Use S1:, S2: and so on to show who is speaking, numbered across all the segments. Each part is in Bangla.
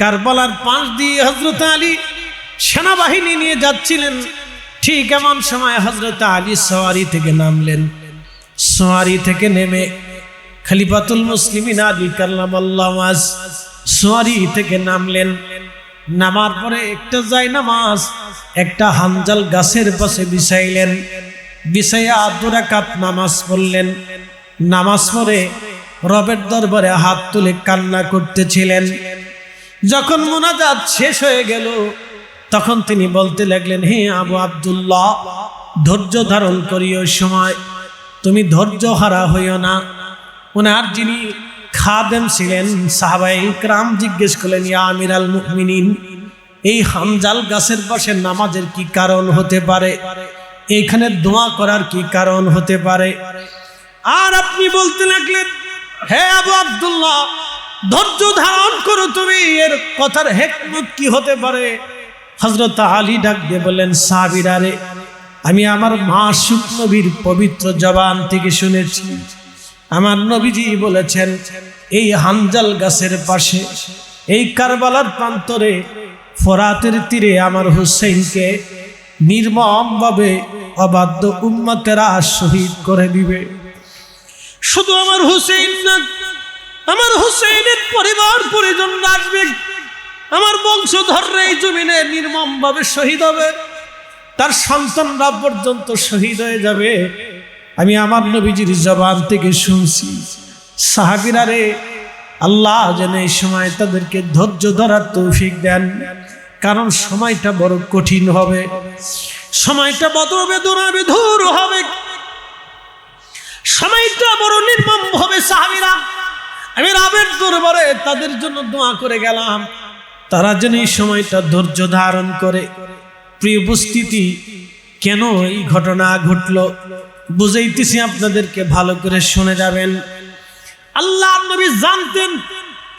S1: কারবালার পাশ দিয়ে হযরত আলী সেনাবাহিনী নিয়ে যাচ্ছিলেন। ঠিক এমন সময় হযরত আলী সওয়ারি থেকে নামলেন। সওয়ারি থেকে নেমে খলিফাতুল মুসলিমিন আলী কাররামাল্লাহু ওয়াজ সওয়ারি থেকে নামলেন। নামার পরে একটা জায়নামাজ একটা হানজাল গাছের পাশে বিছাইলেন। বিছাইয়া 2 রাকাত নামাজ পড়লেন। নামাজ পড়ে রবের দরবারে হাত তুলে কান্না করতেছিলেন। যখন মুনাজাত শেষ হয়ে গেল তখন তিনি বলতে লাগলেন, হে আবু আব্দুল্লাহ, ধৈর্য ধারণ করিও, সময় তুমি ধৈর্য হারা হইও না। ওনার যিনি খাদেম ছিলেন সাহাবায়ে ইকরাম জিজ্ঞেস করলেন, ইয়া আমিরাল মুমিনিন, এই হানজাল গাছের পাশে নামাজের কি কারণ হতে পারে? এইখানে দোয়া করার কি কারণ হতে পারে? আর আপনি বলতে লাগলেন, হে আবু আব্দুল্লাহ, ধৈর্য ধারণ করো তুমি, এর কথার হিকমত কি হতে পারে? হযরত আলী ডাক দিয়ে বললেন, সাহাবীরা রে, আমি আমার মাসুক নবীর পবিত্র জবান থেকে শুনেছি, আমার নবীজি বলেছেন এই হানজাল গাছের পাশে এই কারবালার প্রান্তরে ফোরাতের তীরে আমার হুসাইনকে নির্মমভাবে অবাধ্য উম্মতেরা শহীদ করে দিবে। শুধু আমার হুসাইন না, আমার হুসাইনের পরিবার পরিজন আসবে, আমার বংশধররা এই জমিনে নির্মমভাবে শহীদ হবে, তার সন্তানরা পর্যন্ত শহীদ হয়ে যাবে। আমি আমার নবীজির জবান থেকে শুনছি। সাহাবীরা রে, আল্লাহ যেন এই সময় তাদেরকে ধৈর্য ধরার তৌফিক দেন, কারণ সময়টা বড় কঠিন হবে, সময়টা বড় বেদনা বিধুর হবে, সময়টা বড় নির্মম হবে। সাহাবীরা, আমি রবের দরবারে তাদের জন্য দোয়া করে গেলাম, তারা যেন এই সময়টা ধৈর্য ধারণ করে। প্রিয় উপস্থিতি, কেন এই ঘটনা ঘটলো বুঝাইতেছি আপনাদেরকে, ভালো করে শুনে যাবেন। আল্লাহর নবী জানতেন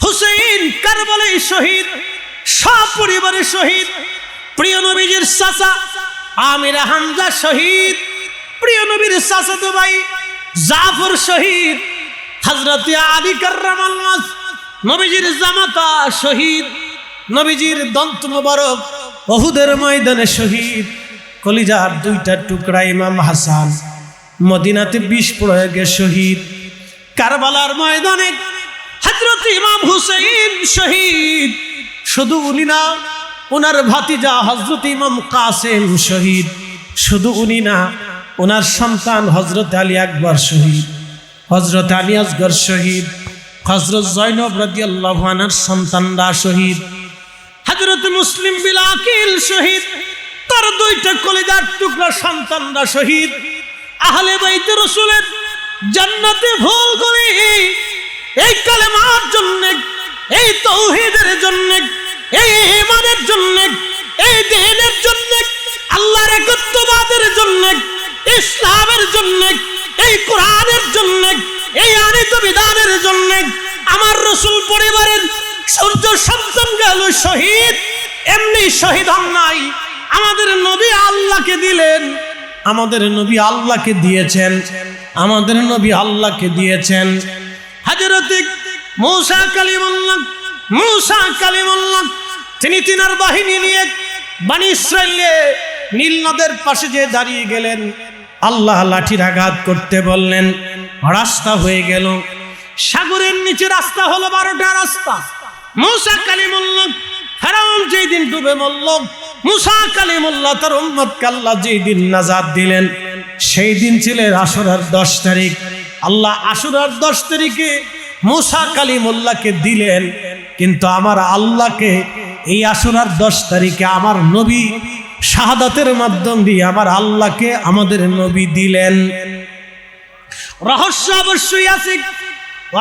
S1: হুসাইন কারবালায় শহীদ, সপরিবারে শহীদ। প্রিয় নবীজির চাচা আমির হামজা শহীদ, প্রিয় নবীর চাচাতো ভাই জাফর শহীদ, হযরত আলী কাররামাল্লাহু নবীজির জামাতা শহীদ, নবীজির দন্ত মোবারক উহুদের ময়দানে শহীদ, কলিজার 2টা টুকরা ইমাম হাসান মদিনাতে বিষ প্রয়োগে শহীদ, কারবালার ময়দানে হযরত ইমাম হুসাইন শহীদ। শুধু উনি না, ওনার ভাতিজা হযরত ইমাম কাসেম শহীদ। শুধু উনি না, ওনার সন্তান হযরত আলী আকবর শহীদ, হযরত আলী আসগর শহীদ, হযরত জয়নব রাদিয়াল্লাহু আনহার সন্তানরা শহীদ, হযরত মুসলিম বিন আকিল শহীদ, তার 2টা কলিজার টুকরা সন্তানরা শহীদ। আহলে বাইত রাসূলের জান্নাতে ভুল করে এই কালেমার জন্য, এই তাওহীদের জন্য, এই ঈমানের জন্য, এই দ্বীনের জন্য, আল্লাহর একত্ববাদের জন্য, ইসলামের জন্য, এই কোরআনের জন্য, এই আনিত বিধানের জন্য আমার রাসূল পরিবারের সূর্য সন্তান গেল শহীদ। এমনি শহীদ হন নাই, আমাদের নবী আল্লাহকে দিলেন, আমাদের নবী আল্লাহকে দিয়েছেন, আমাদের নবী আল্লাহকে দিয়েছেন। হযরত মূসা কালিমুল্লাহ তিনি তিনার বাহিনী নিয়ে বনী ইসরাইলে নীল নদের পাশে যে দাঁড়িয়ে গেলেন, আল্লাহ লাঠির আঘাত করতে বললেন, রাস্তা হয়ে গেল। সাগরের নিচে রাস্তা হলো 12টা রাস্তা। মূসা কালিমুল্লাহ ফেরাউন যেই দিন ডুবে মরল, মূসা কালিমুল্লাহ তার উম্মতকে আল্লাহ যেই দিন নাজাত দিলেন, সেই দিন ছিল আশুরার 10 তারিখ। আল্লাহ আশুরার 10 তারিখে মূসা কালিমুল্লাহকে দিলেন, কিন্তু আমার আল্লাহকে এই আশুরার 10 তারিখে আমার নবী শাহাদাতের মাধ্যম দিয়ে আমার আল্লাহকে আমাদের নবী দিলেন। রহস্য অবশ্যই আছে,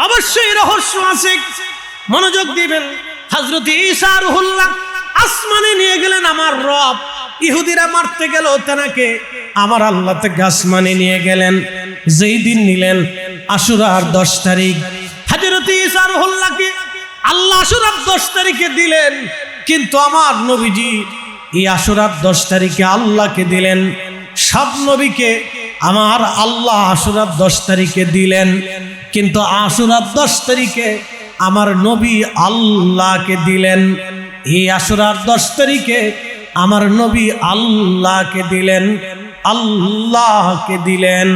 S1: অবশ্যই রহস্য আছে, মনোযোগ দিবেন। হযরত ঈসা রুহুল্লাহ আসমানে নিয়ে গেলেন আমার রব। ইহুদিরা মারতে গেল তেনাকে, আমার আল্লাহ থেকে আসমানে নিয়ে গেলেন। যেই দিন নিলেন আশুরার 10 তারিখ, হযরত ঈসা রুহুল্লাহকে আল্লাহ আশুরার 10 তারিখে দিলেন, কিন্তু আমার নবীজি এই আশুরার 10 তারিখে আল্লাহকে দিলেন। সব নবীকে আমার আল্লাহ আশুরার 10 তারিখে দিলেন, কিন্তু আশুরার 10 তারিখে আমার নবী আল্লাহকে দিলেন। এই আশুরার 10 তারিখে আমার নবী আল্লাহকে দিলেন, আল্লাহকে দিলেন।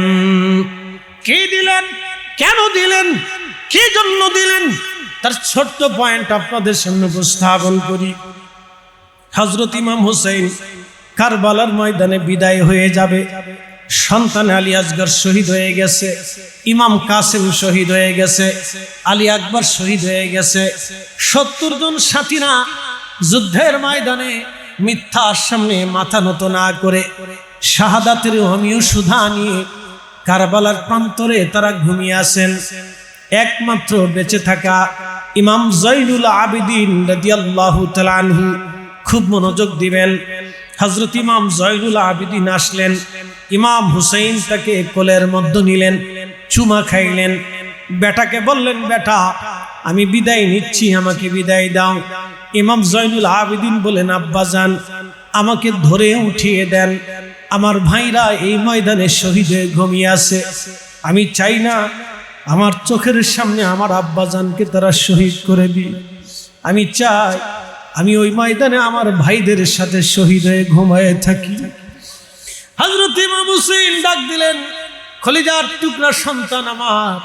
S1: কে দিলেন, কেন দিলেন, কি জন্য দিলেন, তার ছোট্ট পয়েন্ট আপনাদের সামনে উপস্থাপন করি। হযরত ইমাম হুসাইন কারবালার ময়দানে বিদায় হয়ে যাবে। সন্তান আলী আসগর শহীদ হয়ে গেছে, ইমাম কাসেম শহীদ হয়ে গেছে, আলী আকবর শহীদ হয়ে গেছে। 70 জন সাথীরা যুদ্ধের ময়দানে মিথ্যার সামনে মাথা নত না করে শাহাদাতের অমীয় সুধা নিয়ে কারবালার প্রান্তরে তারা ঘুমিয়ে আছেন। একমাত্র বেঁচে থাকা ইমাম জয়নুল আবেদিন রাদিয়াল্লাহু তাআলা আনহু, খুব মনোযোগ দিবেন। হযরত ইমাম জয়নুল আবেদিন আসলেন, ইমাম হুসাইন তাকে কোলের মধ্যে নিলেন, চুমা খাইলেন। বেটাকে বললেন, বেটা আমি বিদায় নিচ্ছি, আমাকে বিদায় দাও। ইমাম জয়নুল আবেদিন বলেন, আব্বাজান আমাকে ধরে উঠিয়ে দেন, আমার ভাইরা এই ময়দানে শহীদ হয়ে ঘুমিয়ে আছে। আমি চাই না আমার চোখের সামনে আমার আব্বাজানকে তারা শহীদ করে দিই। আমি চাই আমি ওই ময়দানে আমার ভাইদের সাথে শহীদ হয়ে ঘুমায়ে থাকি। হযরত ইমাম হুসাইন ডাক দিলেন, কলিজার টুকরা সন্তান আমার,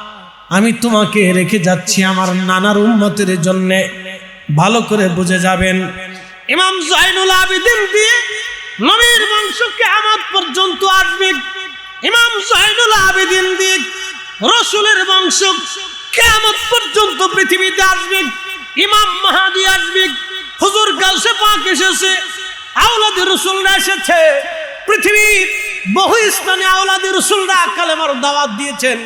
S1: আমি তোমাকে রেখে যাচ্ছি আমার নানার উম্মতের জন্য, ভালো করে বুঝে যাবেন। ইমাম জয়নুল আবেদিন দিয়ে নবীর বংশ কিয়ামত পর্যন্ত আসবে। ইমাম জয়নুল আবেদিন দিয়ে রাসূলের বংশ কিয়ামত পর্যন্ত পৃথিবীতে আসবে। ইমাম মাহদী আসবে। হুজুর গাউসে পাক এসেছে, আওলাদে রাসূলরা এসেছে। পৃথিবীর বহু স্থানে আওলাদে রাসূলরা কালেমার দাওয়াত দিয়েছেন।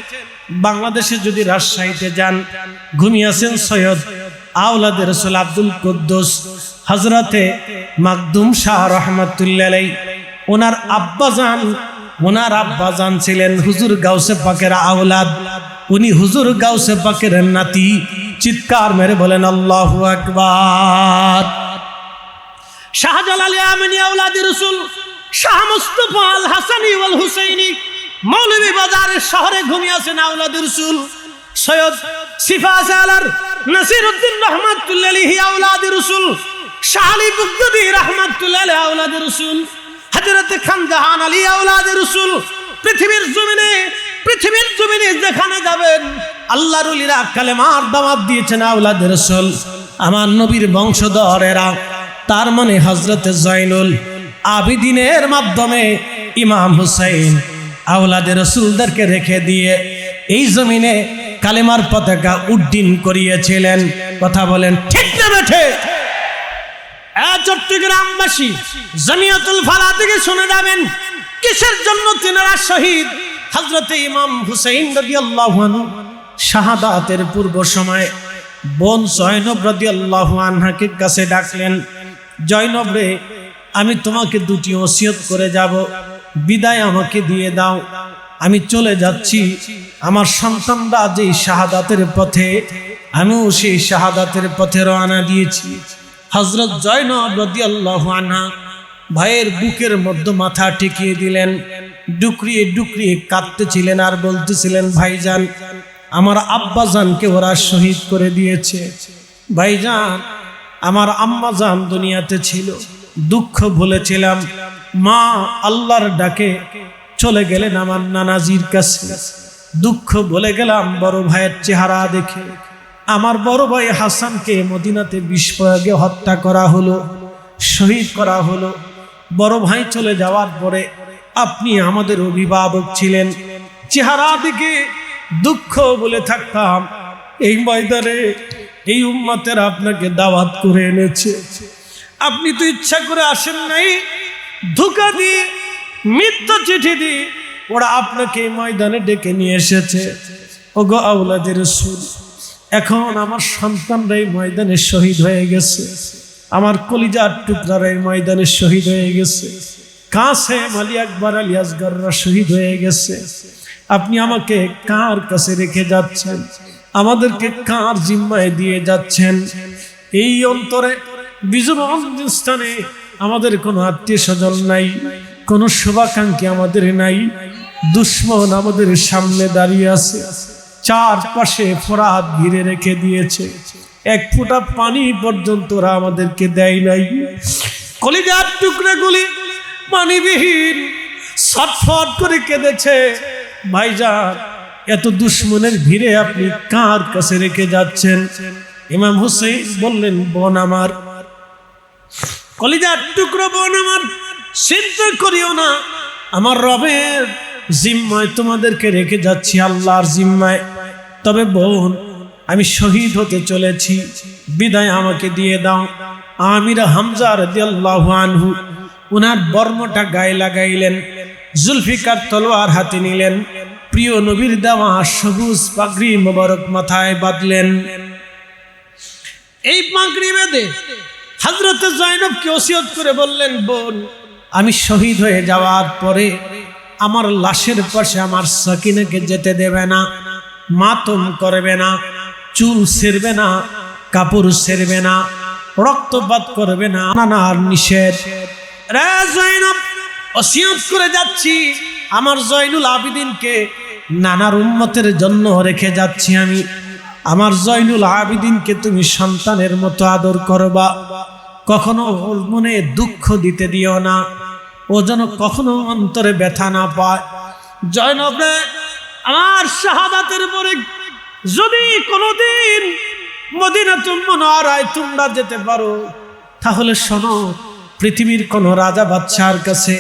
S1: বাংলাদেশে যদি রাজশাহীতে যান, ঘুমিয়ে আছেন সৈয়দ আওলাদে রাসূল আব্দুল কুদ্দুস হযরতে মাকদুম শাহ রাহমাতুল্লাহ আলাইহি। ওনার আব্বাজান ছিলেন হুজুর গাউসে পাকের আওলাদ, উনি হুজুর গাউসে পাকের নাতি। চিৎকার মেরে বলেন আল্লাহু আকবার। শাহজালাল আমিনী আওলাদে রাসূল শাহ মুস্তাফা আল হাসানী ওয়াল হুসাইনী মৌলভী বাজারের শহরে ঘুমিয়ে আছেন আওলাদে রাসূল। সৈয়দ সিফাত আলার নাসিরউদ্দিন রাহমাতুল্লাহ আলাইহি আওলাদে রাসূল, শাহ আলী বুগদাদি রাহমাতুল্লাহ আলাইহি আওলাদে রাসূল, হযরত খান জাহান আলী আওলাদে রাসূল। পৃথিবীর জমিনে যেখানে যাবেন আল্লাহর ওলিরা কালেমার দাওয়াত দিয়েছেন আওলাদে রাসূল, আমার নবীর বংশধরেরা। তার মানে হযরত জয়নুল আবেদিনের মাধ্যমে ইমাম হুসাইন আওলাদে রাসূলদেরকে রেখে দিয়ে এই জমিনে কালেমার পতাকা উড্ডীন করিয়েছিলেন। কথা বলেন ঠিক না বেঠে? চট্টগ্রামবাসী জামিয়াতুল ফালাহ থেকে শুনে যাবেন কিসের জন্য তিনারা শহীদ। হযরত ইমাম হুসাইন রাদিয়াল্লাহু আনহু শাহাদাতের পূর্ব সময় বোন জয়নব রাদিয়াল্লাহু আনহাকে কাছে ডাকলেন, জয়নব রে, আমি তোমাকে 2টি ওসিয়ত করে যাব, বিদায় আমাকে দিয়ে দাও, আমি চলে যাচ্ছি। আমার সন্তানরা যেই শাহাদাতের পথে, আমিও সেই শাহাদাতের পথে রওনা দিয়েছি। হযরত জয়নব রাদিয়াল্লাহু আনহা ভাইয়ের বুকের মধ্যে মাথা ঠেকিয়ে দিলেন, ডুকরিয়ে ডুকরিয়ে কাঁদতেছিলেন আর বলতেছিলেন, ভাইজান আমার আব্বাজানকে ওরা শহীদ করে দিয়েছে। ভাইজান আমার আম্মাজান দুনিয়াতে ছিল, দুঃখ ভুলেছিলাম, মা আল্লাহর ডাকে চলে গেলেন আমার নানাজির কাছে, দুঃখ ভুলে গেলাম বড় ভাইয়ের চেহারা দেখে। আমার বড় ভাই হাসানকে মদিনাতে বিস্ফোরকে হত্যা করা হলো, শহীদ করা হলো। বড় ভাই চলে যাওয়ার পরে আপনি আমাদের অভিভাবক ছিলেন, চেহারা দেখে দুঃখ বলে থাকতাম। এই ময়দানে এই উম্মতের আপনাকে দাওয়াত করে এনেছে, আপনি তো ইচ্ছা করে আসেন নাই, ধোঁকা দিয়ে মিথ্যা চিঠি দিয়ে ওরা আপনাকে এই ময়দানে ডেকে নিয়ে এসেছে। ওগো আওলাদে রাসূল, এখন আমার সন্তানরা এই ময়দানে শহীদ হয়ে গেছে, আমার কলিজার টুকরারা এই ময়দানে শহীদ হয়ে গেছে, কাসেম আলী আকবর আলী আসগররা শহীদ হয়ে গেছে। আপনি আমাকে কার কাছে রেখে যাচ্ছেন, আমাদেরকে কার জিম্মায় দিয়ে যাচ্ছেন? এই অন্তরে বিজনন স্থানে আমাদের কোনো আত্মীয় স্বজন নাই, কোনো শুভাকাঙ্ক্ষী আমাদের নাই, দুশ্মন আমাদের সামনে দাঁড়িয়ে আছে। চারপাশে ফোরাত ঘিরে রেখে দিয়েছে, এক ফোঁটা পানি পর্যন্ত ওরা আমাদেরকে দেয় নাই। কলিজার টুকরাগুলি পানিবিহীন ছটফট করে কেঁদেছে। ভাইজান, এত দুশ্মনের ভিড়ে আপনি কার কাছে রেখে যাচ্ছেন? ইমাম হুসাইন বললেন, বোন আমার, কলিজার টুকরো বোন আমার, চিন্তা করিও না, আমার রবের জিম্মায় তোমাদেরকে রেখে যাচ্ছি, আল্লাহর জিম্মায়। তবে বোন, আমি শহীদ হতে চলেছি, বিদায় আমাকে দিয়ে দাও। আমির হামজা রাদিয়াল্লাহু আনহু উনার বর্মটা গায়ে লাগাইলেন, জুলফিকার তলোয়ার হাতে নিলেন, প্রিয় নবীর দেওয়া সবুজ পাগড়ি মোবারক মাথায় বাঁধলেন। এই পাগড়ি বেঁধে হযরত জয়নবকে ওসিয়ত করে বললেন, বোন, আমি শহীদ হয়ে যাওয়ার পরে আমার লাশের পাশে আমার সাকিনাকে যেতে দেবে না, মাতম করবে না, চুল ছেড়বে না, কাপড় ছেড়বে না, রক্তপাত করবে না, নানার নিষেধ। রে জয়নব, ওসিয়ত করে যাচ্ছি, আমার জয়নুল আবিদিনকে নানার উম্মতের জন্য রেখে যাচ্ছি আমি। আমার জয়নুল আবিদিনকে তুমি সন্তানের মতো আদর করবা, কখনো ওর মনে দুঃখ দিতে দিও না, ও যেন কখনো অন্তরে ব্যথা না পায়। জয়নব রে, আমার শাহাদাতের পরে যদি কোনোদিন মদিনাতুল মুনাওয়ারায় তোমরা যেতে পারো, তাহলে শোনো, পৃথিবীর কোন রাজা বাদশার কাছে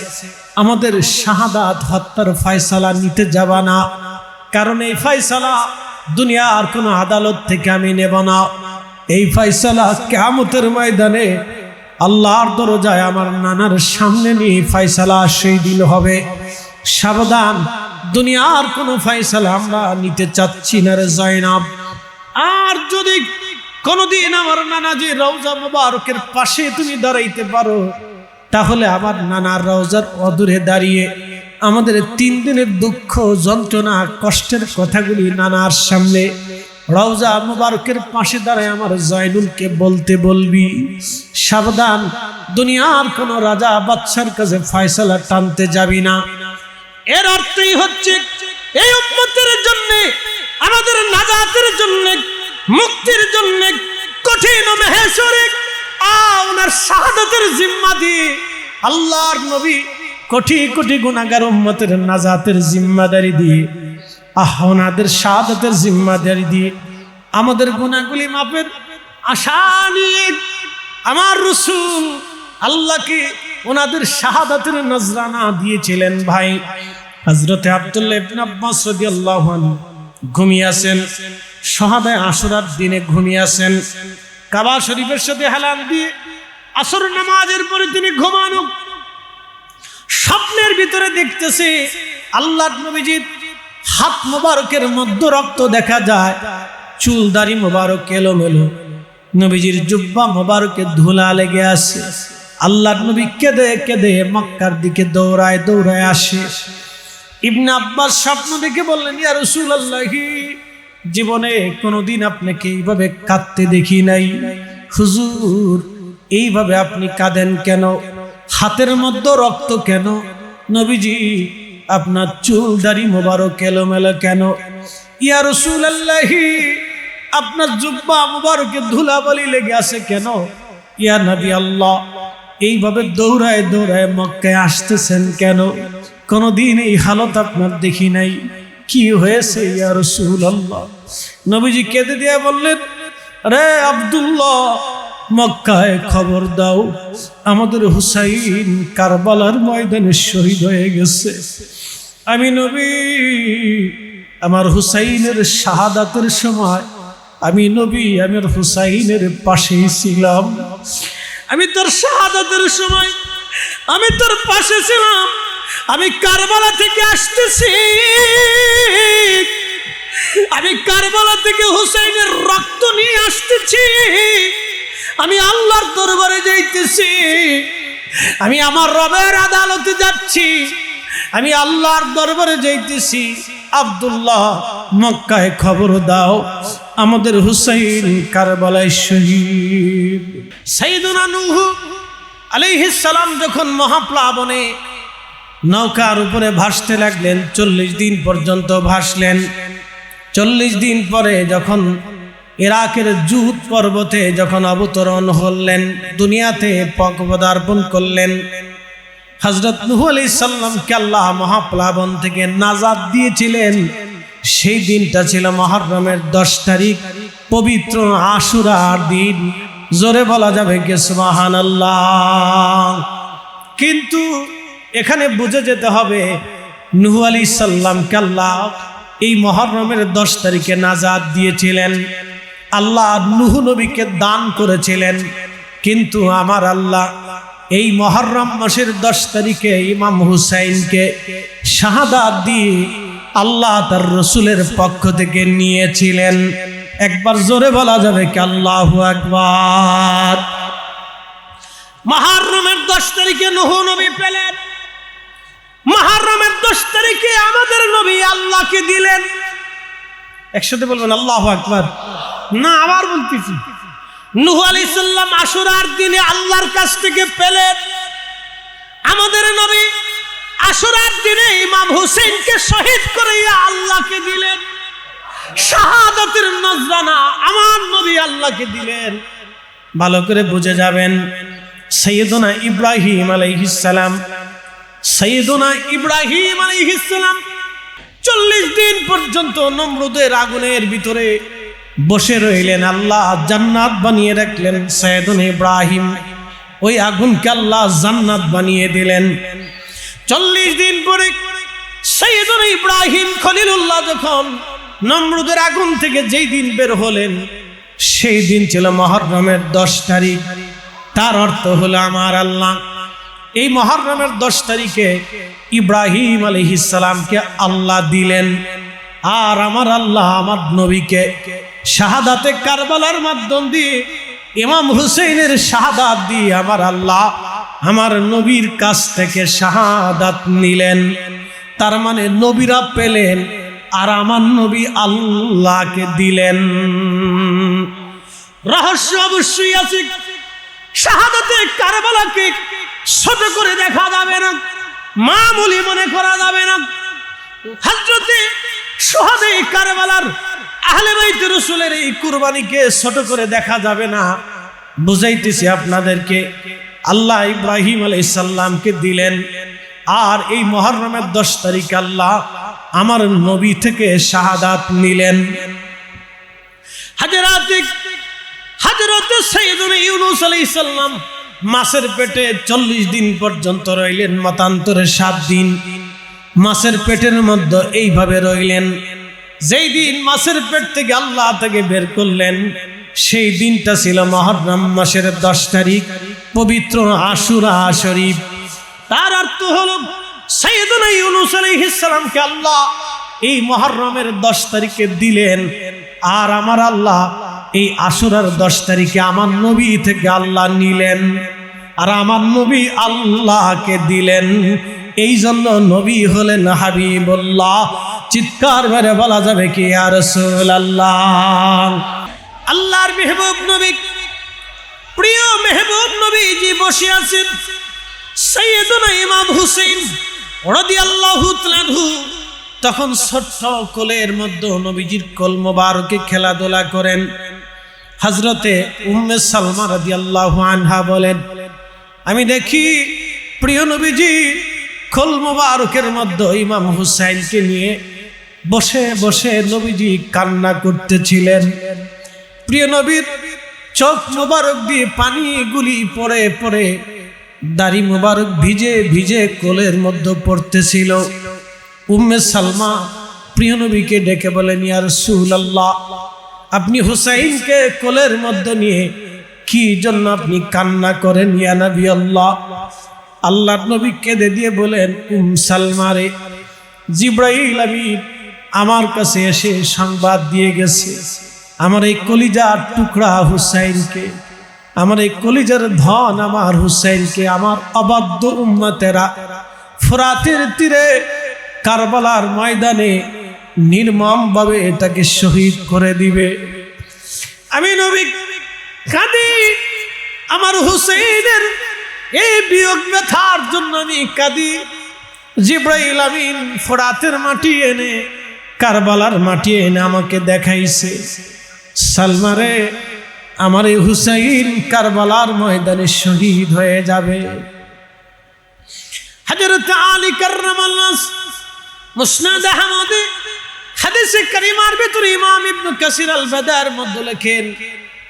S1: আমাদের শাহাদাত হত্যার ফয়সালা নিতে যাবা না, কারণ এই ফয়সালা দুনিয়ার কোন আদালত থেকে আমি নেব না। এই ফয়সালা কিয়ামতের ময়দানে আল্লাহর দরজায় আমার নানার সামনে নিয়ে ফয়সালা সেই দিন হবে। সাবধান, দুনিয়ার কোন ফয়সালা আমরা নিতে চাচ্ছি না রে জয়নব। আর যদি কোনদিন আমার নানাজি রওজা মুবারকের পাশে তুমি দাঁড়াইতে পারো, তাহলে আমার নানার রওজার অদূরে দাঁড়িয়ে আমাদের 3 দিনের দুঃখ, যন্ত্রণা, কষ্টের কথাগুলি নানার সামনে রওজা মুবারকের পাশে দাঁড়ায় আমার জয়নুলকে বলতে বলবি। সাবধান, দুনিয়ার কোন রাজা বাদশার কাছে ফয়সালা টানতে যাবি না। এর অর্থই হচ্ছে এই উম্মতের জন্য, আমাদের নাজাতের জন্য, মুক্তির জন্য কঠিন মেহেশরে ওনার শাহাদাতের জিম্মা দিয়ে আল্লাহর নবী কোটি কোটি গুনাহগার উম্মতের নাজাতের জিম্মাদারি দিয়ে, ওনাদের শাহাদাতের জিম্মাদারি দিয়ে আমাদের গুনাহগুলি মাপের আশা নিয়ে আমার রাসূল আল্লাহকে ওনাদের শাহাদাতের নজরানা দিয়েছিলেন। ভাই, হযরত আব্দুল্লাহ ইবনে আব্বাস রাদিয়াল্লাহু আনহু ঘুমিয়ে আছেন, শাহাদায়ে আশুরার দিনে ঘুমিয়ে আছেন। কাবা শরীফের সাথে হেলান দিয়ে আসর নামাজের পরে তিনি ঘুমানো, স্বপ্নের ভিতরে দেখতেছে আল্লাহর নবীজির হাত মোবারকের মধ্যে রক্ত দেখা যায়, চুল দাড়ি মোবারক এলোমেলো, নবীজির জুব্বা মোবারকে ধুলা লেগে আছে। আল্লাহর নবী কেঁদে কেঁদে মক্কার দিকে দৌড়ায় দৌড়ায় আসে। ইবনে আব্বাস স্বপ্ন দেখে বললেন, ইয়া রাসূলুল্লাহ, জীবনে কোনোদিন আপনাকে এইভাবে কাঁদতে দেখি নাই। হুজুর, এইভাবে আপনি কাঁদেন কেন? হাতের মধ্যে রক্ত কেন? নবীজি, আপনার চুল দাড়ি মোবারক এলোমেলো কেন? ইয়া রাসূলুল্লাহ, আপনার জুব্বা মোবারকে ধুলাবালি লেগে আছে কেন? ইয়া নবী আল্লাহ, এইভাবে দৌড়ায় দৌড়ায় মক্কায় আসতেছেন কেন? কোনদিন এই হালত আপনার দেখি নাই, কি হয়েছে ইয়া রাসূলুল্লাহ? নবীজি কেঁদে দিয়ে বললেন, রে আব্দুল্লাহ, মক্কায় খবর দাও, আমাদের হুসাইন কারবালার ময়দানে শহীদ হয়ে গেছে। আমি নবী আমার হুসাইনের শাহাদাতের সময় আমি নবী আমার হুসাইনের পাশেই ছিলাম। আমি তোর শাহাদাতের সময় আমি তোর পাশে ছিলাম। আমি কারবালা থেকে আসতেছি, আমি কারবালা থেকে হুসাইনের রক্ত নিয়ে আসতেছি। আমি আল্লাহর দরবারে যাইতেছি, আমি আমার রবের আদালতে যাচ্ছি, আমি আল্লাহর দরবারে যাইতেছি। আব্দুল্লাহ, মক্কায় খবর দাও, আমাদের হুসাইন কারবালায় শহীদ। সাইয়েদুনা নূহ আলাইহিস সালাম যখন মহাপ্লাবনে নৌকার উপরে ভাসতে লাগলেন, 40 দিন পর্যন্ত ভাসলেন। 40 দিন পরে যখন ইরাকের জুদ পর্বতে যখন অবতরণ হলেন, দুনিয়াতে পদার্পণ করলেন, হযরত নূহ আলাইহিস সালামকে আল্লাহ মহাপ্লাবন থেকে নাজাত দিয়েছিলেন। সেই দিনটা ছিল মুহররমের 10 তারিখ, পবিত্র আশুরার দিন। জোরে বলা যাবে কি সুবহানাল্লাহ। কিন্তু এখানে বুঝে যেতে হবে, নূহ আলাইহিস সালামকে আল্লাহ এই মুহররমের 10 তারিখে নাজাত দিয়েছিলেন। আল্লাহ নূহ নবীকে দান করেছিলেন, কিন্তু আমার আল্লাহ এই মুহররম মাসের 10 তারিখে ইমাম হুসাইনকে শাহাদাত দিয়ে আল্লাহ তার রসুলের পক্ষ থেকে নিয়েছিলেন। একবার জোরে বলা যাবে কি আল্লাহু আকবার। মুহররমের 10 তারিখে নূহ নবী পেলেন, মুহররমের 10 তারিখে আমাদের নবী আল্লাহকে দিলেন। একসাথে বলবেন আল্লাহু আকবার। না, আবার বলতেছি, নূহ আলাইহিস সালাম আশুরার দিনে আল্লাহর কাছ থেকে পেলেন, আমাদের নবী আশুরার দিনে ইমাম হুসাইনকে শহীদ করে আল্লাহকে দিলেন। শাহাদাতের নজরানা আমার নবী আল্লাহকে দিলেন। ভালো করে বুঝে যাবেন, সাইয়েদনা ইব্রাহিম আলাইহিস সালাম, সাইয়েদনা ইব্রাহিম আলাইহিস সালাম 40 দিন পর্যন্ত নমরুদের আগুনের ভিতরে বসে রইলেন। আল্লাহ জান্নাত বানিয়ে রাখলেন সাইয়েদনা ইব্রাহিম, ওই আগুনকে আল্লাহ জান্নাত বানিয়ে দিলেন। 40 দিন পরে সাইয়েদনা ইব্রাহিম খলিলুল্লাহ যখন নমরুদের আগুন থেকে যেই দিন বের হলেন, সেই দিন ছিল মুহররমের 10 তারিখ। তার অর্থ হলো আমার আল্লাহ এই মুহররমের 10 তারিখে ইব্রাহিম আলাইহিস সালামকে আল্লাহ দিলেন, আর আমার আল্লাহ আমার নবীকে শাহাদাতে কারবালার মাধ্যম দিয়ে ইমাম হুসাইনের শাহাদাত দিয়ে আমার আল্লাহ আমার নবীর কাছ থেকে শাহাদাত নিলেন। তার মানে নবীরা পেলেন আর আমার নবী আল্লাহকে দিলেন। রহস্য অবশ্যই আছে, শাহাদাতে কারবালাকে ছোট করে দেখা যাবে না, মামুলি মনে করা যাবে না। হযরতে শুহাদা কারবালার আহলে বাইত রাসূলের এই কুরবানিকে ছোট করে দেখা যাবে না। বুঝাইতেছি আপনাদেরকে, আল্লাহ ইব্রাহিম আলাইহিস সালামকে দিলেন, আর এই মুহররমের 10 তারিখ আল্লাহ আমার নবী থেকে শাহাদাত নিলেন। হযরত সাইয়েদনা ইউনূস আলাইহিস সালাম মাছের পেটে 40 দিন পর্যন্ত রইলেন, মতান্তরে 7 দিন মাছের পেটের মধ্যে এইভাবে রইলেন। যেই দিন মাছের পেট থেকে আল্লাহ তাকে বের করলেন, সেই দিনটা ছিল মুহররম মাসের 10 তারিখ, পবিত্র আশুরা শরীফ। তার অর্থ হলো সাইয়েদনা ইউনূস আলাইহিস সালামকে আল্লাহ এই মুহররমের 10 তারিখে দিলেন, আর আমার আল্লাহ এই আশুরার 10 তারিখে আমার নবী থেকে আল্লাহ নিলেন, আর আমার নবী আল্লাহকে দিলেন। এই জন্য নবী হলেন হাবিবুল্লাহ। চিৎকার মেরে বলা যাবে কি ইয়া রাসূলুল্লাহ। আল্লাহর মেহবুব নবী, প্রিয় মেহবুব নবীজি বসে আছেন, সাইয়েদনা ইমাম হুসাইন রাদিয়াল্লাহু তাআলা আনহু তখন ছোট্ট কোলের মধ্যে নবীজির কোল মোবারকে খেলাধুলা করেন। হযরতে উম্মে সালমা রাদিয়াল্লাহু আনহা বলেন, আমি দেখি প্রিয় নবীজি কোল মোবারকের মধ্যে ইমাম হুসাইনকে নিয়ে বসে বসে নবীজি কান্না করতেছিলেন। প্রিয় নবীর চোখ মোবারক দিয়ে পানিগুলি পড়ে পড়ে দাড়ি মোবারক ভিজে ভিজে কোলের মধ্যে পড়তেছিল। উম্মে সালমা প্রিয় নবীকে ডেকে বলেন, ইয়া রাসূলুল্লাহ, আপনি হুসাইনকে কোলের মধ্যে নিয়ে কি জন্য আপনি কান্না করেন ইয়া নবী আল্লাহ? আল্লাহর নবী কেঁদে দিয়ে বলেন, সালমা রে, জিবরাইল আমিন আমার কাছে এসে সংবাদ দিয়ে গেছে, আমার এই কলিজার টুকরা হুসাইনকে, আমার এই কলিজার ধন আমার হুসাইনকে আমার অবাধ্য উম্মতেরা ফোরাতের তীরে কারবালার ময়দানে নির্মমভাবে এটাকে শহীদ করে দিবে। আমি নবী কাঁদি, আমার হুসাইনের এই বিয়োগ ব্যথার জন্য আমি কাঁদি। জিবরাইল আমিন ফোরাতের মাটি এনে কারবালার মাটি এনে আমাকে দেখাইছে, সালমারে আমার এই হুসাইন কারবালার ময়দানে শহীদ হয়ে যাবে। হযরত আলী কাররামাল্লাহ মুসনাদ আহমদে হাদিসে কারিমার ভিতরে ইমাম ইবনে কাসির আল বাদার মধ্যে লেখেন,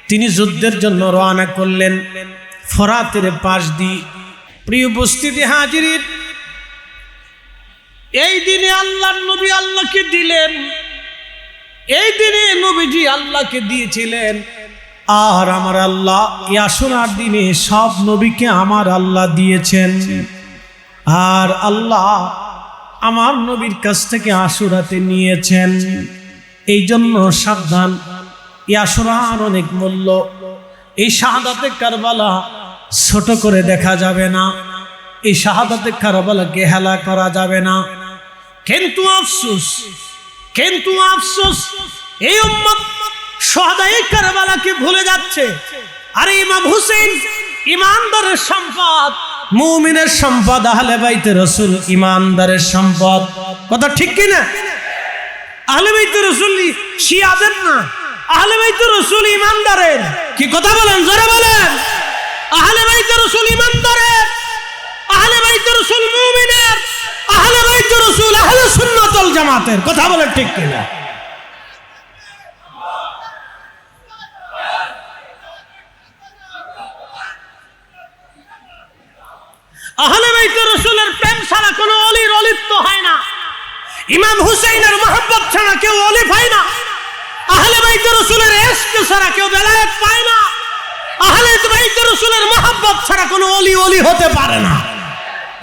S1: তিনি যুদ্ধের জন্য রওনা করলেন ফরাতের পাশ দিয়ে। প্রিয় উপস্থিতি হাজিরিন, এই দিনে আল্লাহর নবী আল্লাহকে দিলেন, এই দিনে নবীজি আল্লাহকে দিয়েছিলেন। আর আমার আল্লাহ আশুরার দিনে সব নবীকে আমার আল্লাহ দিয়েছেন। আর আল্লাহ আমার নবীর কাছ থেকে আশুরাতে নিয়েছেন। এই জন্য সাবধান, আশুরার অনেক মূল্য। এই শাহাদাতে কারবালা ছোট করে দেখা যাবে না, এই শাহাদাতে কারবালাকে হেলা করা যাবে না। কিন্তু আফসোস, কিন্তু আফসোস, এই উম্মত শহাদায়ে কারবালাকে ভুলে যাচ্ছে। আর ইমাম হুসেন ইমানদারের সম্পদ, মুমিনের সম্পদ, আহলে বাইতে রাসূল ইমানদারের সম্পদ। কথা ঠিক কি না? আহলে বাইতে রাসূল শিয়াদের না, আহলে বাইতে রাসূল ইমানদারের। কি কথা বলেন? জোরে বলেন। আহলে বাইতে রাসূল ইমানদারের, আহলে বাইতে রাসূল মুমিনের, আহলে বাইতে রাসূল আহলে সুন্নাত ওয়াল জামাতের। কথা বলেন ঠিক কি না? আহলে বাইতে রাসূলের প্রেম ছাড়া কোনো ওলির ওলিত্ব হয় না। ইমাম হুসাইনের মহব্বত ছাড়া কেউ ওলি পায় না। আহলে বাইতে রাসূলের ইশক ছাড়া কেউ বেলায়েত পায় না। আহলে বাইতে রাসূলের মহব্বত ছাড়া কোনো ওলি ওলি হতে পারে না।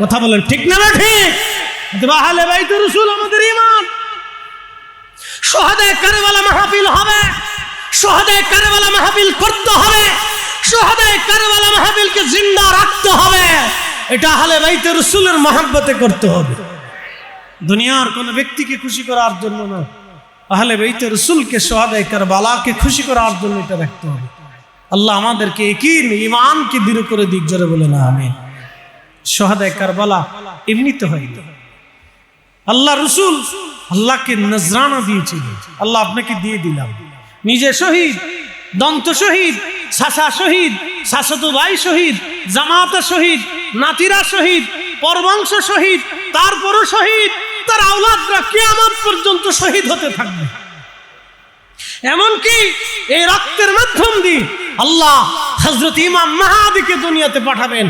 S1: কথা বলেন ঠিক না? ঠিক। আহলে বাইতে রাসূল আমাদের ঈমান। শহাদায়ে কারবালা মাহফিল হবে, শহাদায়ে কারবালা মাহফিল করতে হবে, শহাদায়ে কারবালা মাহফিলকে জিন্দা রাখতে হবে। এটা আহলে বাইতে রাসূলের মহব্বতে করতে হবে, দুনিয়ার কোন ব্যক্তিকে খুশি করার জন্য না। আহলে বাইতে রাসূলকে শহাদায়ে কারবালাকে খুশি করার জন্য এটা রাখতে হবে। আল্লাহ আমাদেরকে ইয়াকিন ঈমানকে দৃঢ় করে দিক। জোরে বলেন আমিন। শহাদায়ে কারবালা এমনিতে হয়নি। আল্লাহ রাসূল আল্লাহকে নজরানা দিয়েছিলেন। আল্লাহ আপনাকে দিয়ে দিলাম। নিজে শহীদ, দন্ত শহীদ, চাচা শহীদ, চাচাতো ভাই শহীদ, জামাতা শহীদ, নাতিরা শহীদ, পরবংশ শহীদ, তারপরও শহীদ, তার আওলাদরা কিয়ামত পর্যন্ত শহীদ হতে থাকবে। এমনকি এই রক্তের মাধ্যম দিয়ে আল্লাহ হযরত ইমাম মাহদীকে দুনিয়াতে পাঠাবেন।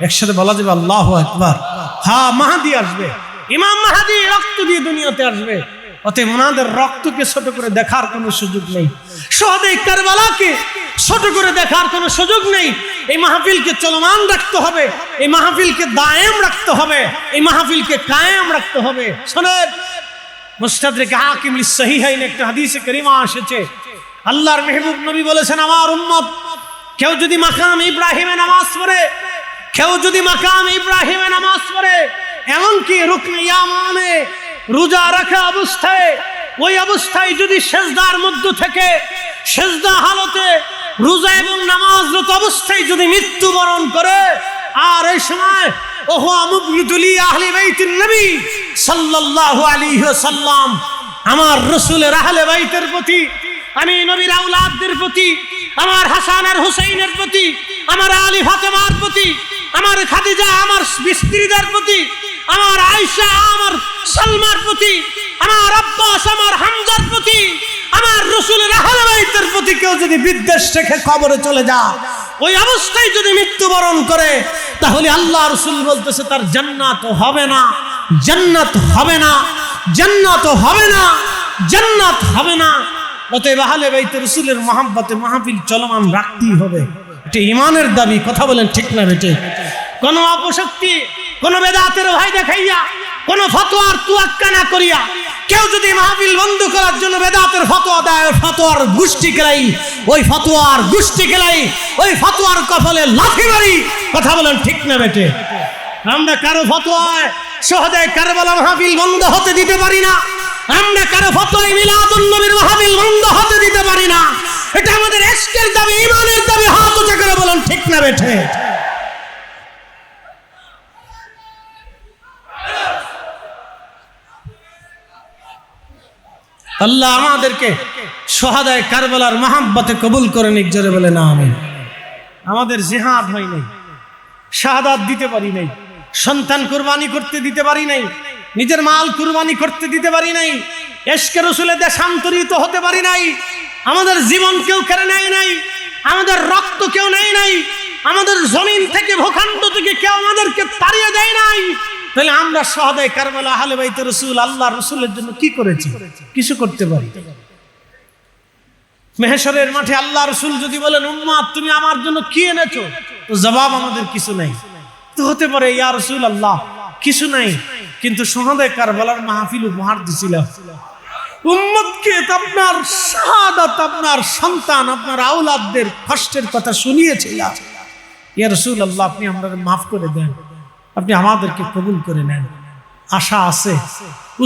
S1: একসাথে বলা যাবে আল্লাহু আকবার। হ্যাঁ, মাহদী আসবে, ইমাম মাহদী রক্ত দিয়ে দুনিয়াতে আসবে। অতএব ওনাদের রক্তকে ছোট করে দেখার কোনো সুযোগ নেই, শহাদায়ে কারবালাকে ছোট করে দেখার কোনো সুযোগ নেই। এই মাহফিলকে চলমান রাখতে হবে, এই মাহফিলকে দায়েম রাখতে হবে, এই মাহফিলকে কায়েম রাখতে হবে। শোনেন, মুস্তাদরিক হাকিম লিসহিহাইন একটা হাদিসে কারিমা এসেছে। আল্লাহর মেহবুব নবী বলেছেন, আমার উম্মত কেউ যদি মাকাম ইব্রাহিমে নামাজ পড়ে, কেউ যদি মাকাম ইব্রাহিমে নামাজ পড়ে, এমনকি রুকনে ইয়ামানে রোজা রাখা অবস্থায়, ওই অবস্থায় যদি সেজদার মধ্য থেকে, সেজদা হালতে রোজা এবং নামাজরত অবস্থায় যদি মৃত্যুবরণ করে, আর এই সময় ওহো মুবগিদুলি আহলে বাইতুন নবী সাল্লাল্লাহু আলাইহি ওয়াসাল্লাম, আমার রাসূলের আহলে বাইতের প্রতি, আমি নবীর আওলাদদের প্রতি, আমার হাসান আর হুসাইনের প্রতি, আমার আলী ফাতেমার প্রতি, আমার খাদিজা, আমার স্ত্রীদের প্রতি, আমার আয়েশা, আমার সালমার প্রতি, আমার আব্বাস, আমার হামজার প্রতি, আমার রাসূলের আহলে বাইতের প্রতি কেউ যদি বিদ্বেষ রেখে কবরে চলে যায়, ওই অবস্থায় যদি মৃত্যুবরণ করে, তাহলে আল্লাহ রাসূল বলতেছে তার জান্নাত হবে না, জান্নাত হবে না, জান্নাত হবে না, জান্নাত হবে না। অতএব আহলে বাইত রাসূলের মহব্বতে মাহফিল চলমান রাখতেই হবে। এটা ঈমানের দাবি। কথা বলেন ঠিক না বেটে? কোন অপশক্তি, কোন বেদাতের ভয় দেখাইয়া, কোন ফতোয়ার তুয়াক্কা না করিয়া কেউ যদি মাহফিল বন্ধ করার জন্য বেদাতের ফতোয়া দেয়, ফতোয়ার গোষ্ঠী কেলাই, ওই ফতোয়ার গোষ্ঠী কেলাই, ওই ফতোয়ার কপালে লাথি মারি। কথা বলেন ঠিক না বেটে? আমরা কারো ফতোয়ায় শহাদায়ে কারবালা মাহফিল বন্ধ হতে দিতে পারি না। আমরা কারো ফতোয়ায় মিলাদুন নবীর মাহফিল বন্ধ হতে দিতে পারি না। এটা আমাদের ইশকের দাবি, ঈমানের দাবি। হাত উঁচু করে বলেন ঠিক না বেটে? আল্লাহ আমাদেরকে শহাদায়ে কারবালার মহব্বতে কবুল করে নিক, জোরে বলে না আমিন। আমাদের জিহাদ হয় নাই, শাহাদাত দিতে পারি নাই, সন্তান কুরবানি করতে দিতে পারি নাই, নিজের মাল কুরবানি করতে দিতে পারি নাই, ইশকে রাসূলের দেশান্তরিত হতে পারি নাই, আমাদের জীবন কেউ কেড়ে নেয় নাই, আমাদের রক্ত কেউ নেয় নাই, আমাদের জমিন থেকে ভূখণ্ড থেকে কেউ আমাদেরকে তাড়িয়ে দেয় নাই। তাহলে আমরা শহাদায়ে কারবালা আহলে বাইতে রাসূল আল্লাহ রাসূলের জন্য কি করেছি? কিছু করতে পারি। মেহশরের মাঠে আল্লাহ রাসূল যদি বলেন উম্মত তুমি আমার জন্য কি এনেছো, তো জবাব আমাদের কিছু নাই। তো হতে পারে ইয়া রাসূলুল্লাহ কিছু নাই, কিন্তু শহাদায়ে কারবালার মাহফিল উপহার দিছিলাম উম্মতকে, আপনার শাহাদাত, আপনার সন্তান, আপনার আওলাদদের কষ্টের কথা শুনিয়েছিলাম। ইয়া রাসূলুল্লাহ আপনি আমাদের মাফ করে দেন, আপনি আমাদেরকে কবুল করে নেন। আশা আছে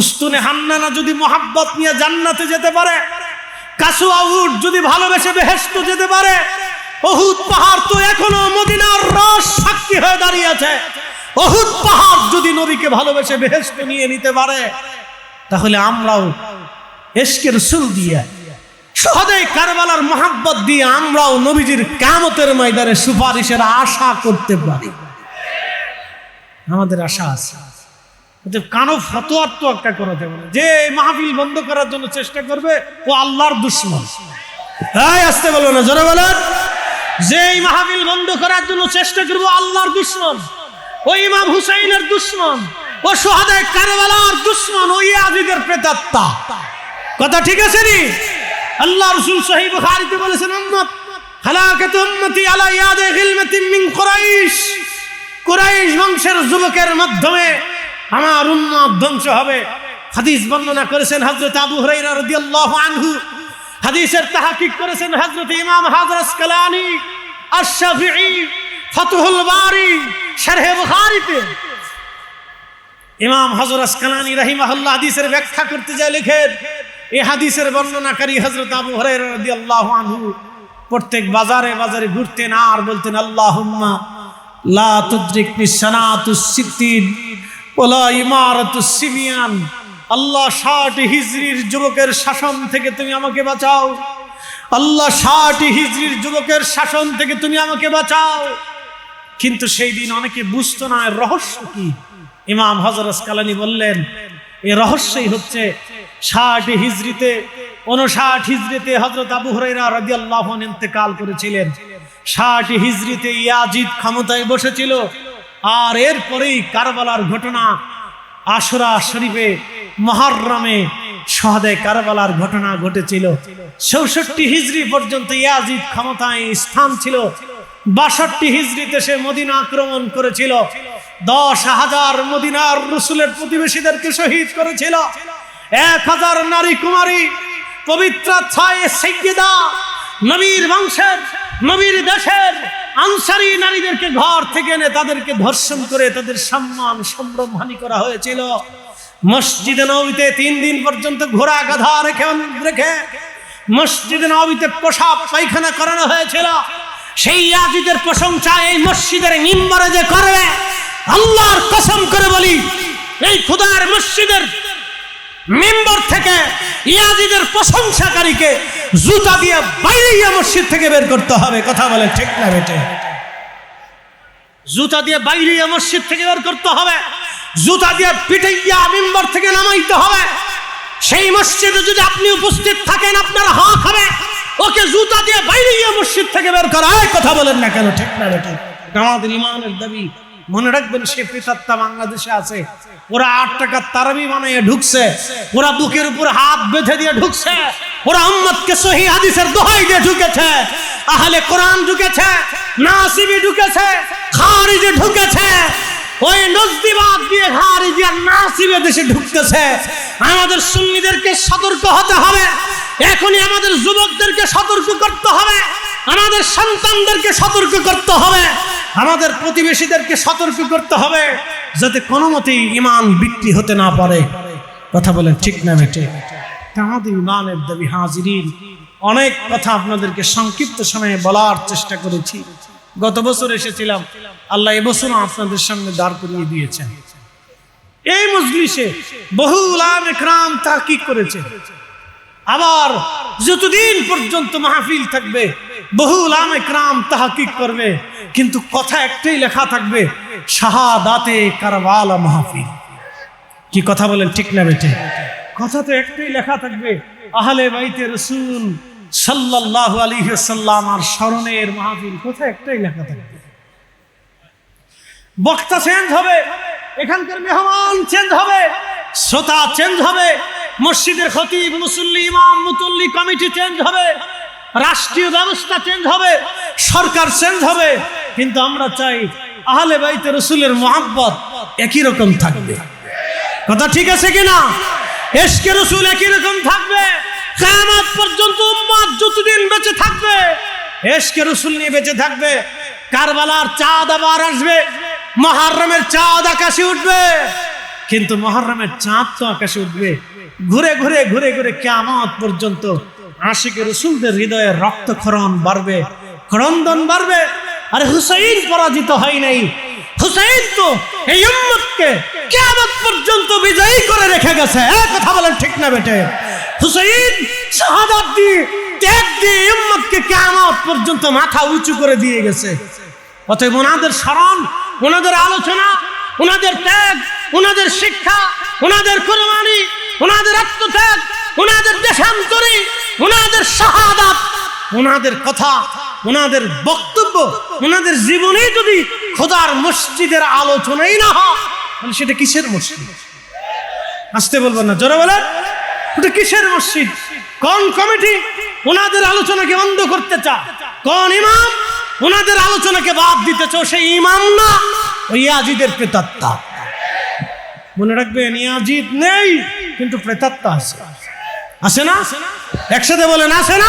S1: উস্তুনে হান্নানা যদি মোহাব্বত নিয়ে জান্নাতে যেতে পারে, কাসুয়া উট যদি ভালোবেসে বেহেশতে যেতে পারে, উহুদ পাহাড় তো এখনো মদিনার রস সাক্ষী হয়ে দাঁড়িয়ে আছে। উহুদ পাহাড় যদি নবীকে ভালোবেসে বেহেশতে নিয়ে নিতে পারে, তাহলে আমরাও ইশকে রাসূল দিয়ে, শহাদায়ে কারবালার মহব্বত দিয়ে আমরাও নবীজির কিয়ামতের ময়দানে সুপারিশের আশা করতে পারি। আমাদের আশা আছে। কানো ফতোয়ার তো একটা করা যাবে না যে মাহফিল বন্ধ করার জন্য চেষ্টা করবে ও আল্লাহর দুশমন। তাই আসতে বলবো না, জোরে বলেন। যে মাহফিল বন্ধ করার জন্য চেষ্টা করবো আল্লাহর দুশমন, ও ইমাম হুসাইনের দুশমন, ও শহাদায়ে কারবালার দুশমন, ও ইয়াজিদের প্রেতাত্মা। কথা ঠিক আছে নি? আল্লাহ রাসূল সহিহ বুখারীতে বলেছেন উম্মত হালাকাতু উম্মতি আলা ইয়াদি গিলমাতিন মিন কুরাইশ, কুরাইশ বংশের যুবকের মাধ্যমে আমার উম্মত ধ্বংস হবে। হাদিস বর্ণনা করেছেন হযরত আবু হুরায়রা রাদিয়াল্লাহু আনহু, হাদিসের তাহকিক করেছেন হযরত ইমাম হাজার আসকালানী আশ-শাফিঈ ফাতহুল বারী শারহে বুখারীতে। ইমাম হাজার আসকালানী রাহিমাহুল্লাহ হাদিসের ব্যাখ্যা করতে যায় লিখেন, এই হাদিসের বর্ণনাকারী হযরত আবু হুরায়রা রাদিয়াল্লাহু আনহু প্রত্যেক বাজারে বাজারে ঘুরতেন আর বলতেন আল্লাহুম্মা লা তুদরিকনি সানাতুস সিদ্দিন ওয়ালা ইমারাতুস সিবিয়ান। আল্লাহ 60 হিজরির যুবকের শাসন থেকে তুমি আমাকে বাঁচাও, আল্লাহ 60 হিজরির যুবকের শাসন থেকে তুমি আমাকে বাঁচাও। কিন্তু সেই দিন অনেকে বুঝতো না এর রহস্য কি। ইমাম হাজার আসকালানী বললেন এই রহস্যই হচ্ছে 60 হিজরিতে 59 হিজরিতে হযরত আবু হুরায়রা রাদিয়াল্লাহু আনহু ইন্তেকাল করেছিলেন। 60 হিজরিতে ইয়াজিদ ক্ষমতায় বসেছিল, আর এরপরেই কারবালার ঘটনা, আশুরা শরীফে মুহররমে শহাদায়ে কারবালার ঘটনা ঘটেছিল। 64 হিজরি পর্যন্ত ইয়াজিদ ক্ষমতায় স্থান ছিল। 62 হিজরিতে সে মদিনা আক্রমণ করেছিল, 10,000 মদিনার রাসূলের প্রতিবেশীদেরকে শহীদ করেছিল। 1000 নারী কুমারী পবিত্র ছায়ে সাইয়্যিদা নবীর বংশের, নবীর দেশের আনসারী নারীদেরকে ঘর থেকে এনে তাদেরকে ধর্ষণ করে তাদের সম্মান সম্ভ্রম হানি করা হয়েছিল। মসজিদে নববীতে 3 দিন পর্যন্ত ঘোড়া গাধা রেখে মসজিদে নববীতে পেশাব পায়খানা করানো হয়েছিল। সেই ইয়াজিদের প্রশংসা এই মসজিদের মিম্বরে যে করবে, আল্লাহর কসম করে বলি এই খোদার মসজিদের মিম্বর থেকে ইয়াজিদের প্রশংসাকারীকে জুতা দিয়ে বাইরে মসজিদ থেকে বের করতে হবে। কথা বলে ঠিক না বেটে? জুতা দিয়ে বাইরে মসজিদ থেকে বের করতে হবে, জুতা দিয়ে পিটাইয়া মিম্বর থেকে নামাইতে হবে। সেই মসজিদে যদি আপনি উপস্থিত থাকেন আপনার হক হবে ওকে জুতা দিয়ে বাইরে মসজিদ থেকে বের করা। কথা বলেন না কেন? ঠিক না বেটে? আমাদের ইমানের দাবি মনে রাখবেন, সে প্রেতাত্মা বাংলাদেশে আছে। ওরা 8 টাকার তারাবি বানিয়ে ঢুকছে, ওরা বুকের উপর হাত বেঁধে দিয়ে ঢুকছে, ওরা উম্মতকে সহিহ হাদিসের দোহাই দিয়ে ঢুকেছে, আহলে কোরআন ঢুকেছে, নাসিবি ঢুকেছে, খারিজি ঢুকেছে, ওই নজদিবাদ দিয়ে খারিজি আর নাসিবে দেশে ঢুকতেছে। আমাদের সুন্নিদেরকে সতর্ক হতে হবে, এখনই আমাদের যুবকদেরকে সতর্ক করতে হবে, আমাদের সন্তানদেরকে সতর্ক করতে হবে, আমাদের প্রতিবেশীদেরকে সতর্ক করতে হবে, যাতে কোনো মতেই ইমান বিক্রি হতে না পারে। কথা বলেন ঠিক না বেটে? আমাদের ইমানের দাবি হাজিরিন, অনেক কথা আপনাদেরকে সংক্ষিপ্ত সময়ে বলার চেষ্টা করেছি। গত বছর এসেছিলাম, আল্লাহ এবছরও আপনাদের সামনে দাঁড় করিয়ে দিয়েছেন। এই মজলিসে বহু উলামা ইকরাম তাহকিক করেছে, আবার যতদিন পর্যন্ত মাহফিল থাকবে বহু উলামা ইকরাম তাহকিক করবে, কিন্তু কথা একটাই লেখা থাকবে, শাহাদাতে কারবালা মাহফিল। কি কথা বলেন, ঠিক না বেটে? কথা তো একটাই লেখা থাকবে, আহলে বাইতে রাসূল সাল্লাল্লাহু আলাইহি ওয়াসাল্লাম আর স্মরণের মাহফিল। কথা একটাই লেখা থাকবে। বক্তা চেঞ্জ হবে, এখানকার মেহমান চেঞ্জ হবে, শ্রোতা চেঞ্জ হবে, মসজিদের খতিব, মুসল্লি, ইমাম, মুতল্লি কমিটি চেঞ্জ হবে, রাষ্ট্রীয় ব্যবস্থা চেঞ্জ হবে, সরকার চেঞ্জ হবে, কিন্তু আমরা চাই আহলে বাইতে রাসূলের মুহাব্বত একই রকম থাকবে। কথা ঠিক আছে কিনা? ইশকে রাসূল একই রকম থাকবে কিয়ামত পর্যন্ত। উম্মত যতদিন বেঁচে থাকবে ইশকে রাসূল নিয়ে বেঁচে থাকবে। কারবালার চাঁদ আবার আসবে, মুহররমের চাঁদ আকাশে উঠবে, কিন্তু মুহররমের চাঁদ তো আকাশে উঠবে, ঘুরে ঘুরে ঘুরে ঘুরে কিয়ামত পর্যন্ত আশিকে রাসূলদের হৃদয়ে রক্তক্ষরণ বাড়বে, ক্রন্দন বাড়বে। আরে হুসাইন পরাজিত হয় নাই, হুসাইন তো এই উম্মতকে কিয়ামত পর্যন্ত বিজয়ী করে রেখে গেছে। এই কথা বলেন ঠিক না বেটে? হুসাইন শাহাদাত দিয়ে, ত্যাগ দিয়ে উম্মতকে কিয়ামত পর্যন্ত মাথা উঁচু করে দিয়ে গেছে। অতএব ওনাদের স্মরণ, ওনাদের আলোচনা, ওনাদের ত্যাগ, ওনাদের শিক্ষা, ওনাদের কুরবানি, ওনাদের আত্মত্যাগ, ওনাদের দেশান্তরী, ওনাদের শাহাদাত, ওনাদের কথা, ওনাদের বক্তব্য, ওনাদের জীবনে যদি খোদার মসজিদের আলোচনাই না হয়, তাহলে সেটা কিসের মসজিদ? আসতে বলবেন না, জোরে বলেন, ওটা কিসের মসজিদ? কোন কমিটি ওনাদের আলোচনাকে বন্ধ করতে চায়? কোন ইমাম ওনাদের আলোচনাকে বাদ দিতে চাও? সেই ইমাম না, ওই ইয়াজিদের প্রেতাত্মা। মনে রাখবেন, ইয়াজিদ নেই কিন্তু প্রেতাত্মা আছে। আছে না? একসাথে বলেন, আছে না?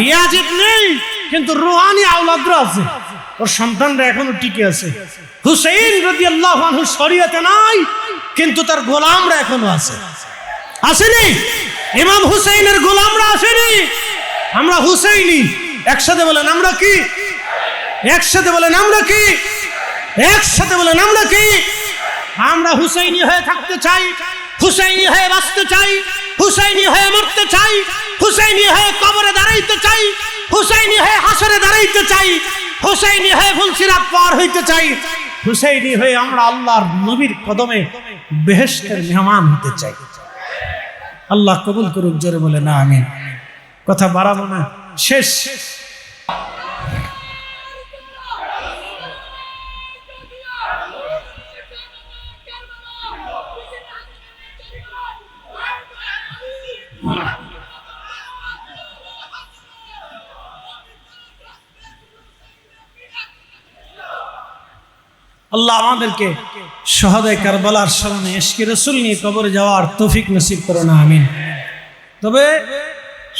S1: ইয়াজিদ নেই কিন্তু রুহানি আওলাদরা আছে, ওর সন্তানরা এখনো টিকে আছে। হুসাইন রাদিয়াল্লাহু আনহু শরীয়তে নাই কিন্তু তার গোলামরা এখনো আছে। আসেনি? ইমাম হুসাইনের গোলামরা আসেনি? আমরা হুসাইনি। একসাথে বলেন, আমরা কি? একসাথে বলেন, আমরা কি? একসাথে বলেন, আমরা কি? আমরা হুসাইনি হয়ে থাকতে চাই, হুসাইনি হয়ে বাঁচতে চাই, হুসাইনি হয়ে মরতে চাই, হুসাইনি হয়ে কবরে দাঁড়াইতে চাই, হুসাইনি হয়ে হাসরে দাঁড়াইতে চাই, হুসাইনি হয়ে ফুলসিরাত পার হইতে চাই, হুসাইনি হয়ে আমরা আল্লাহর নবীর কদমে বেহেশতের মেহমান হতে চাই। আল্লাহ কবুল করুক, জোরে বলে না আমিন। কথা বাড়াবো না, শেষ। আল্লাহ আমাদেরকে শাহাদায়ে কারবালার স্মরণে ইশকে রাসূল নিয়ে কবরে যাওয়ার তৌফিক নসিব করো না আমিন। তবে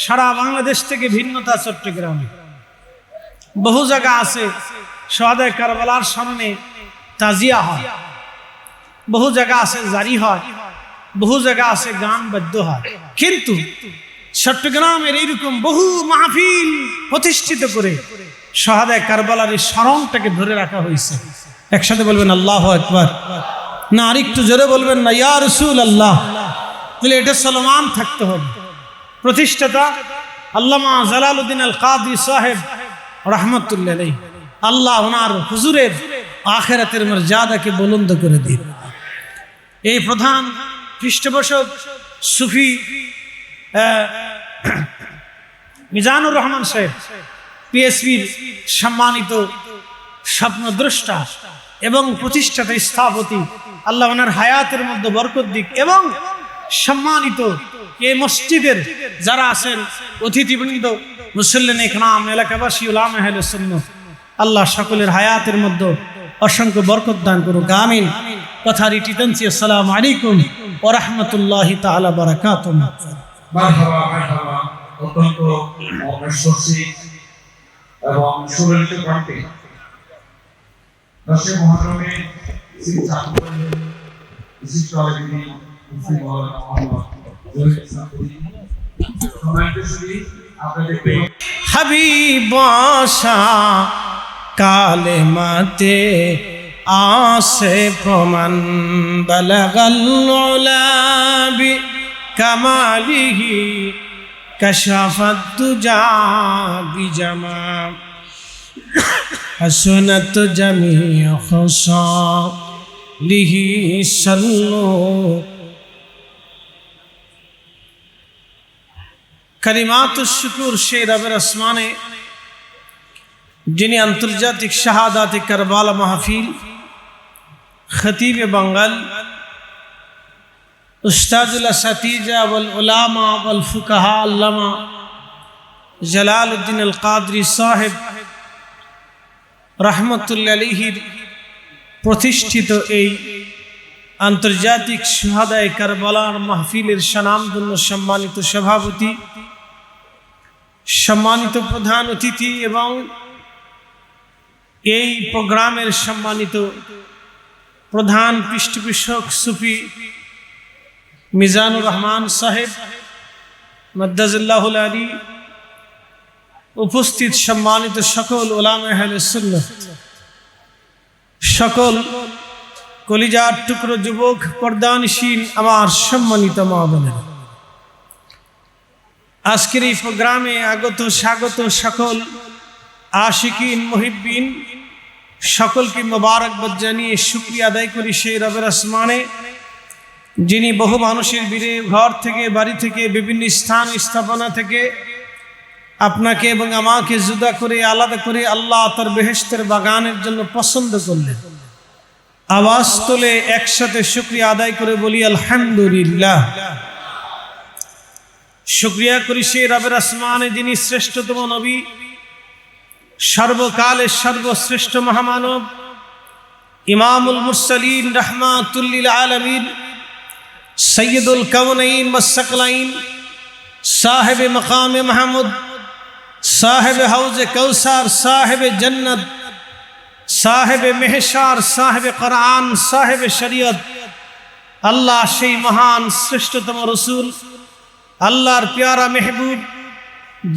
S1: সারা বাংলাদেশ থেকে ভিন্নতা, চট্টগ্রামে বহু জায়গা আছে শাহাদায়ে কারবালার স্মরণে তাজিয়া হয়, বহু জায়গা আছে জারি হয়, বহু জায়গা আছে গান বাদ্য হয়, কিন্তু চট্টগ্রামের এইরকম বহু মাহফিল প্রতিষ্ঠিত করে শাহাদায়ে কারবালার এই স্মরণটাকে ধরে রাখা হয়েছে। একসাথে বলবেন আল্লাহু আকবার। না আরেকটু জোরে বলবেন না ইয়া রাসূলুল্লাহ। তাহলে এটা সালমান থাকতে হবে। প্রতিষ্ঠাতা আল্লামা জালালউদ্দিন আল কাদরি সাহেব রাহমাতুল্লাহ আলাইহি, আল্লাহ ওনার হুজুরের আখিরাতের মর্যাদাকে বুলন্দ করে দিন। এই প্রধান পৃষ্ঠপোষক সুফি মিজানুর রহমান সাহেব, পিএসপির সম্মানিত স্বপ্নদ্রষ্টা এবং প্রতিষ্ঠাতা স্থপতি, আল্লাহ ওনার হায়াতের মধ্যে বরকত দিক। এবং সম্মানিত এই মসজিদের যারা আছেন অতিথিবৃন্দ, মুসল্লিন ইকরাম, এলাকাবাসী, উলামা আহলে সুন্নাহ, আল্লাহ সকলের হায়াতের মধ্যে অসংখ্য বরকত দান করুক আমিন। কথা রিটি টানছি, আসসালামু আলাইকুম ওয়া রাহমাতুল্লাহি তাআলা বারাকাতুহু।
S2: মারহাবা মারহাবা। অত্যন্ত ঐশ্বরিক এবং সুললিত কণ্ঠে দশে মুহররমে শ্রী চাঁদপুরের বিশিষ্ট আলেমী মুফতি মাওলানা মুহাম্মদ জহির ইসলামপুরী সম্মানিত সুধী, আপনাদের
S1: হাবিব আশা কালেমাতে আসে প্রমাণ বালাগাল উলা বি কামালিহি كشف الدجى بجمع حسنت جميع خصاله صلوا কালিমাতুশ শুকর সেই রবের আসমানে যিনি আন্তর্জাতিক শাহাদাতে কারবালা মাহফিল খতিবে বাঙ্গাল উস্তাদুল আসাতিজা ওয়াল উলামা ওয়াল ফুকাহা আল্লামা জালালউদ্দিন আল কাদরি সাহেব রাহমাতুল্লাহ আলাইহির প্রতিষ্ঠিত এই আন্তর্জাতিক শাহাদায়ে কারবালার মাহফিলের স্বনামধন্য সম্মানিত সভাপতি, সম্মানিত প্রধান অতিথি এবং এই প্রোগ্রামের সম্মানিত প্রধান পৃষ্ঠপোষক সুফি মিজানুর রহমান সাহেব মাদ্দাজিল্লাহুল আলী, উপস্থিত সম্মানিত সকল উলামা আহলে সুন্নাত, সকল কলিজার টুকরো যুবক পর্দানশীল আমার সম্মানিত মা বোনেরা, আজকের এই প্রোগ্রামে আগত স্বাগত সকল আশিকিন মুহিব্বিন সকলকে মোবারকবাদ জানিয়ে শুকরিয়া আদায় করি সেই রবের আসমানে যিনি বহু মানুষের ভিড়ে ঘর থেকে বাড়ি থেকে বিভিন্ন স্থান স্থাপনা থেকে আপনাকে এবং আমাকে জুদা করে আলাদা করে আল্লাহ তার বেহেশতের বাগানের জন্য পছন্দ করলেন। আওয়াজ তোলে একসাথে শুকরিয়া আদায় করে বলি আলহামদুলিল্লাহ। শুকরিয়া করি সেই রবের আসমানে যিনি শ্রেষ্ঠতম নবী, সর্বকালের সর্বশ্রেষ্ঠ মহামানব, ইমামুল মুরসালিন রাহমাতুল লিল আলামিন, সৈয়দুল কাউনাইন ওয়াস সাকলাইন, সাহেবে মাকামে মাহমুদ, সাহেবে হাউজে কাউসার, সাহেবে জান্নাত, সাহেবে মেহশার, সাহেবে কোরআন, সাহেবে শরীয়ত, আল্লাহ সেই মহান শ্রেষ্ঠতম রসুল, আল্লাহর প্যারা মেহবুব,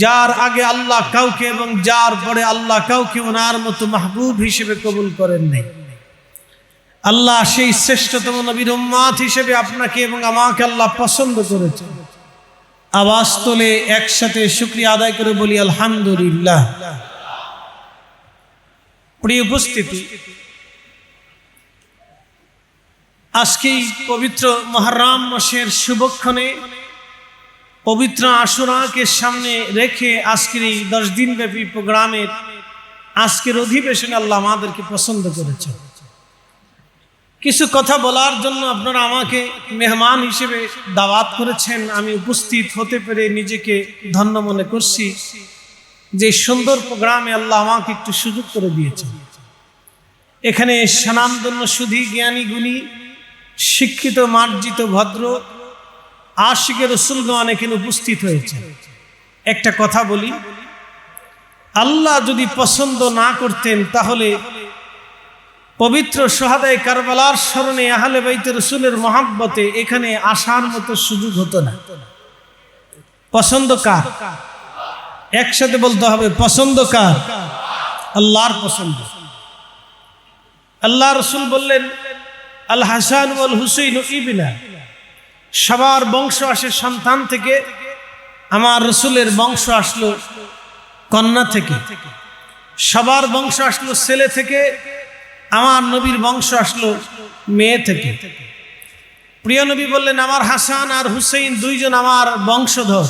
S1: যার আগে আল্লাহ কাউকে এবং যার পরে আল্লাহ কাউকে ওনার মতো মাহবুব হিসেবে কবুল করেন নাই। আল্লাহ সেই শ্রেষ্ঠতম নবীর উম্মত হিসেবে আপনাকে এবং আমাকে আল্লাহ পছন্দ করেছেন। আওয়াজ তোলে একসাথে শুকরিয়া আদায় করে বলি আলহামদুলিল্লাহ। প্রিয় উপস্থিতি, আজকে পবিত্র মুহররম মাসের শুভক্ষণে পবিত্র আশুরাকে সামনে রেখে আজকের এই 10 দিন ব্যাপী প্রোগ্রামের আজকের অধিবেশনে আল্লাহ আমাদেরকে পছন্দ করেছে। কিছু কথা বলার জন্য আপনারা আমাকে মেহমান হিসেবে দাওয়াত করেছেন, আমি উপস্থিত হতে পেরে নিজেকে ধন্য মনে করছি যে সুন্দর প্রোগ্রামে আল্লাহ আমাকে একটু সুযোগ করে দিয়েছেন। এখানে স্বনামধন্য সুধী জ্ঞানী গুণী শিক্ষিত মার্জিত ভদ্র আশিকে রসুলগণ এখানে উপস্থিত হয়েছে। একটা কথা বলি, আল্লাহ যদি পছন্দ না করতেন তাহলে পবিত্র শাহাদায়ে কারবালার স্মরণে আহলে বাইতে রসুলের মহব্বতে এখানে আসার মতো সুযোগ হতো না। পছন্দ কার? একসাথে বলতে হবে, পছন্দ কার? আল্লাহর পছন্দ। আল্লাহ রসুল বললেন আল হাসান ওয়াল হুসাইন ইবনা, সবার বংশ আসে সন্তান থেকে, আমার রসুলের বংশ আসলো কন্যা থেকে। সবার বংশ আসলো ছেলে থেকে, আমার নবীর বংশ আসলো মেয়ে থেকে। প্রিয় নবী বললেন আমার হাসান আর হুসাইন দুইজন আমার বংশধর,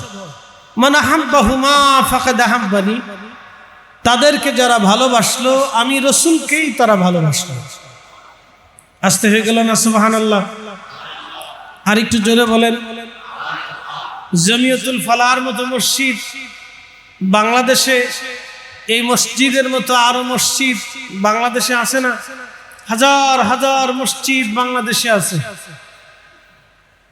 S1: মান আহাব্বাহুমা ফাকাদ আহাব্বানি, তাদেরকে যারা ভালোবাসলো আমি রসুলকেই তারা ভালোবাসলো। আসতে হয়ে গেল না সুবহানাল্লাহ? আর একটু জোরে বলেন। জমিয়তুল ফালাহর মতো মসজিদ বাংলাদেশে, এই মসজিদের মতো আরো মসজিদ বাংলাদেশে আছে না? হাজার হাজার মসজিদ বাংলাদেশে আছে।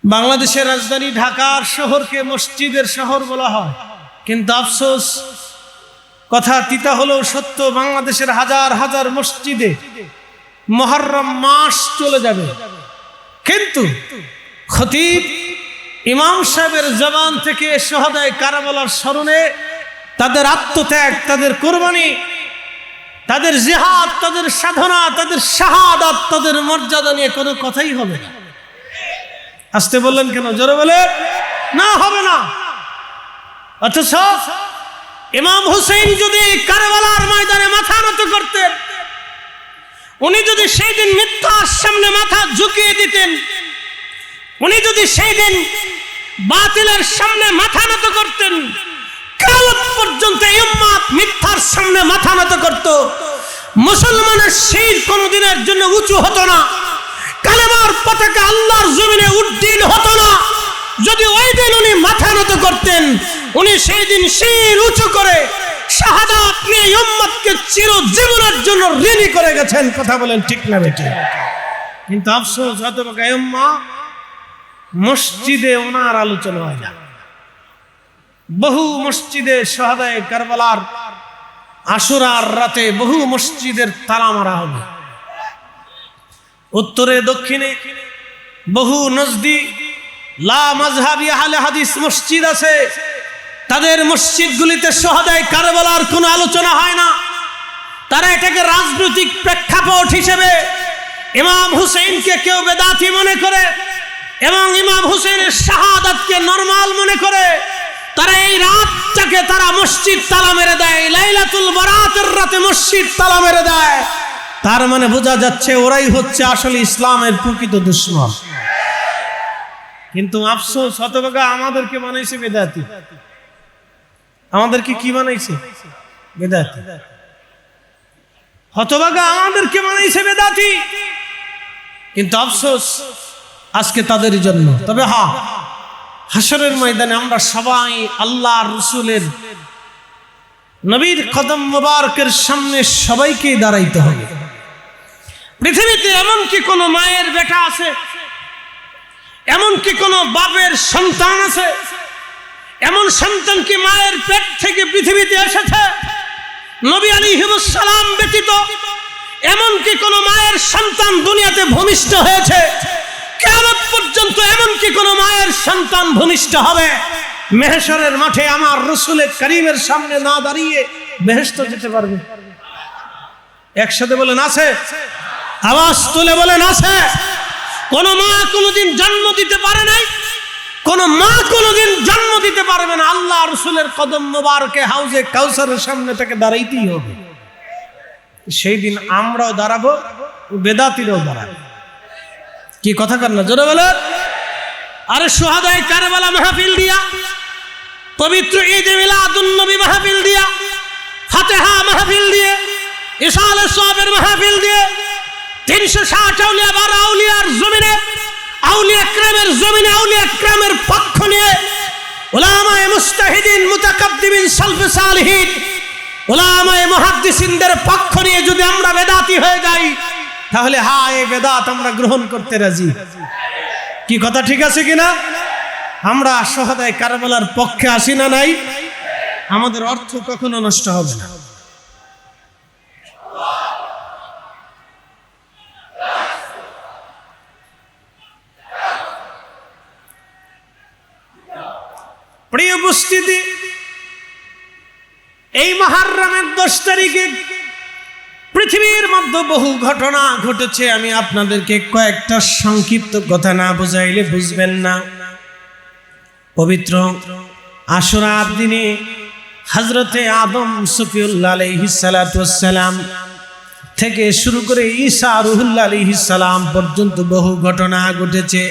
S1: বাংলাদেশের রাজধানী ঢাকার শহরকে মসজিদের শহর বলা হয়, কিন্তু আফসোস, কথা তিতা হলেও সত্য, বাংলাদেশের হাজার হাজার মসজিদে মুহররম মাস চলে যাবে, কিন্তু খতিব ইমাম সাহেবের জবান থেকে শাহাদায়ে কারবালার স্মরণে তাদের আত্মত্যাগ, তাদের কোরবানি, তাদের জিহাদ, তাদের সাধনা, তাদের শাহাদাত, তাদের মর্যাদা নিয়ে কোনো কথাই হবে না। আসতে বললেন কেন? জোরে বলে না, হবে না। অথচ ইমাম হুসেইন যদি কারবালার ময়দানে মাথা নত করতেন, উনি যদি সেই দিন মিথ্যার সামনে মাথা ঝুঁকিয়ে দিতেন, উনি যদি সেই দিন বাতিলের সামনে মাথা নত করতেন, কিয়ামত পর্যন্ত এই উম্মত মিথ্যার সামনে মাথা নত করত। মুসলমানের শির কোনদিনের জন্য উঁচু হতো না, কালেমার পতাকা আল্লাহর জমিনে উড্ডীন হতো না। যদি ওই দিন উনি মাথা নত করতেন, উনি সেই দিন শির উঁচু করে শাহাদাত নিয়ে উম্মতকে চিরজীবনের জন্য ঋণী করে গেছেন। কথা বলেন ঠিক না বেঠিক? কিন্তু আফসোস, হতভাগা উম্মাহ, মসজিদে ওনার আলোচনা হয় না। বহু মসজিদে শাহাদায়ে কারবালার আশুরার রাতে বহু মসজিদের তালা মারা হবে। উত্তরে দক্ষিণে বহু নজদি লা মাযহাবি আহলে হাদিস মসজিদ আছে, তাদের মসজিদগুলিতে শাহাদায়ে কারবালার কোনো আলোচনা হয় না। তারা এটাকে রাজনৈতিক প্রেক্ষাপট হিসেবে ইমাম হুসেইনকে কেউ বেদাতি মনে করে এবং ইমাম হুসেইনের শাহাদাতকে নরমাল মনে করে। তারা এই রাতটাকে তারা মসজিদ তালা মেরে দেয়, লাইলাতুল বারাতের রাতে মসজিদ তালা মেরে দেয়। তার মানে বোঝা যাচ্ছে ওরাই হচ্ছে আসলে ইসলামের প্রকৃত দুশমন। কিন্তু আফসোস, হতভাগা, আমাদেরকে বানাইছে বেদাতি। আমাদেরকে কি বানাইছে? বেদাতি। হতভাগা, আমাদেরকে বানাইছে বেদাতি। কিন্তু আফসোস আজকে তাদের জন্য। তবে হ্যাঁ, হাসরের ময়দানে আমরা সবাই আল্লাহর রাসূলের নবীর কদম মুবারকের সামনে সবাইকে দাঁড়াইতে হবে। পৃথিবীতে এমন কি কোনো মায়ের বেটা আছে? এমন কি কোনো বাপের সন্তান আছে? এমন সন্তান কি মায়ের পেট থেকে পৃথিবীতে এসেছে? নবী আলাইহিস সালাম ব্যতীত এমন কি কোনো মায়ের সন্তান দুনিয়াতে ভূমিষ্ঠ হয়েছে? কিয়ামত পর্যন্ত এমন কি কোনো মায়ের সন্তান ভূমিষ্ঠ হবে? মেহশরের মাঠে আমার রাসূলের কারীমের সামনে না দাঁড়িয়ে বেহেশতে যেতে পারবে? একসাথে বলেন আছে? আওয়াজ তুলে বলেন আছে? কোন মা কোনদিন জন্ম দিতে পারে নাই, কোন মা কোনদিন জন্ম দিতে পারবে না। আল্লাহ রাসূলের কদম মোবারকে হাউজে কাউসারের সামনে থেকে দাঁড়াইতেই হবে। সেই দিন আমরাও দাঁড়াবো, বেদাতিরাও দাঁড়াবে। কি কথা কর না, জোরে বলেন। আরে শুহাদায়ে কারবালা মাহফিল দিয়া, পবিত্র ঈদ মিলাদুন নবী মাহফিল দিয়া, ফাতিহা মাহফিল দিয়ে, ইসালে সওয়াবের মাহফিল দিয়ে 360 আউলিয়া বার আউলিয়ার জমিনে, আউলিয়া کرامের জমিনে, আউলিয়া کرامের পক্ষ নিয়ে উলামায়ে মুস্তাহিদিন, মুতাকাদ্দিমিন, সালফে সালিহিন, উলামায়ে মুহাদ্দিসিনদের পক্ষ নিয়ে যদি আমরা বেদাতি হয়ে যাই, তাহলে হ্যাঁ, এই বেদাত আমরা গ্রহণ করতে রাজি। কি কথা ঠিক আছে কিনা? আমরা শুহাদায়ে কারবালার পক্ষে আসি না নাই? আমাদের অর্থ কখনো নষ্ট হবে না। প্রিয় উপস্থিতি, এই মুহররমের 10 তারিখে পৃথিবীর মধ্যে বহু ঘটনা ঘটেছে। আমি আপনাদেরকে কয়েকটা সংক্ষিপ্ত কথা না বুঝাইলে বুঝবেন না। পবিত্র আশুরার দিনে হযরতে আদম সফিউল্লাহ আলাইহিস সালাতু ওয়াস সালাম থেকে শুরু করে ঈসা রূহুল্লাহ আলাইহিস সালাম পর্যন্ত বহু ঘটনা ঘটেছে।